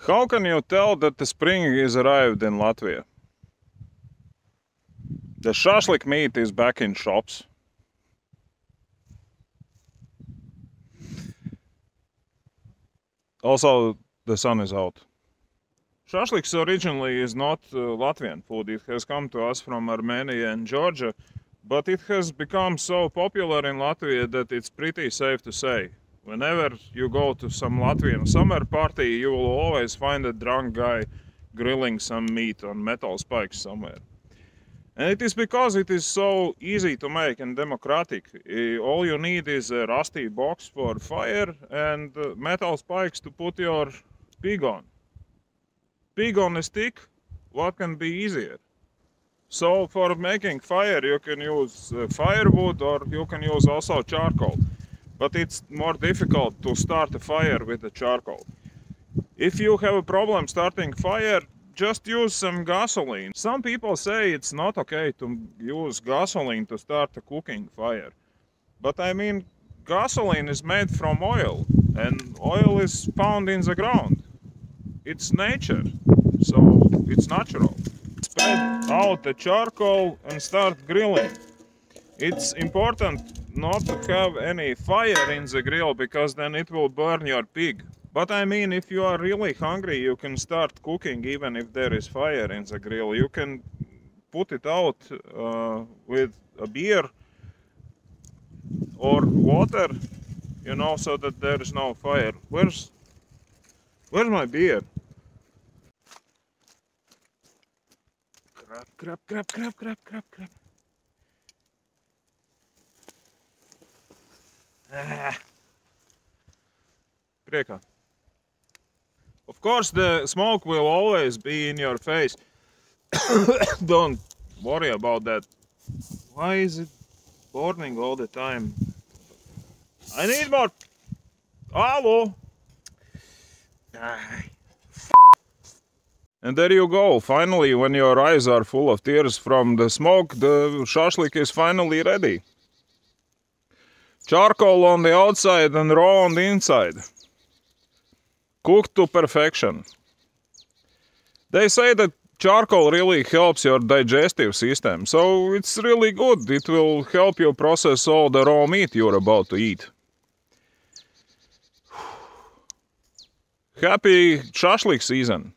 How can you tell that the spring is arrived in Latvia? The shashlik meat is back in shops. Also, the sun is out. Shashliks originally is not Latvian food. It has come to us from Armenia and Georgia, but it has become so popular in Latvia that it's pretty safe to say. Whenever you go to some Latvian summer party, you will always find a drunk guy grilling some meat on metal spikes somewhere. And it is because it is so easy to make and democratic. All you need is a rusty box for fire and metal spikes to put your pig on. Pig on a stick, what can be easier? So for making fire you can use firewood, or you can use also charcoal. But it's more difficult to start a fire with the charcoal. If you have a problem starting fire, just use some gasoline. Some people say it's not okay to use gasoline to start a cooking fire. But I mean, gasoline is made from oil, and oil is found in the ground. It's nature, so it's natural. Spread out the charcoal and start grilling. It's important not to have any fire in the grill, because then it will burn your pig. But I mean, if you are really hungry, you can start cooking even if there is fire in the grill. You can put it out with a beer or water, you know, so that there is no fire. Where's my beer? Grab. Priekā. Of course, the smoke will always be in your face. Don't worry about that. Why is it burning all the time? I need more. Hello. And there you go. Finally, when your eyes are full of tears from the smoke, the shashlik is finally ready. Charcoal on the outside and raw on the inside. Cooked to perfection. They say that charcoal really helps your digestive system, so it's really good. It will help you process all the raw meat you're about to eat. Happy shashlik season!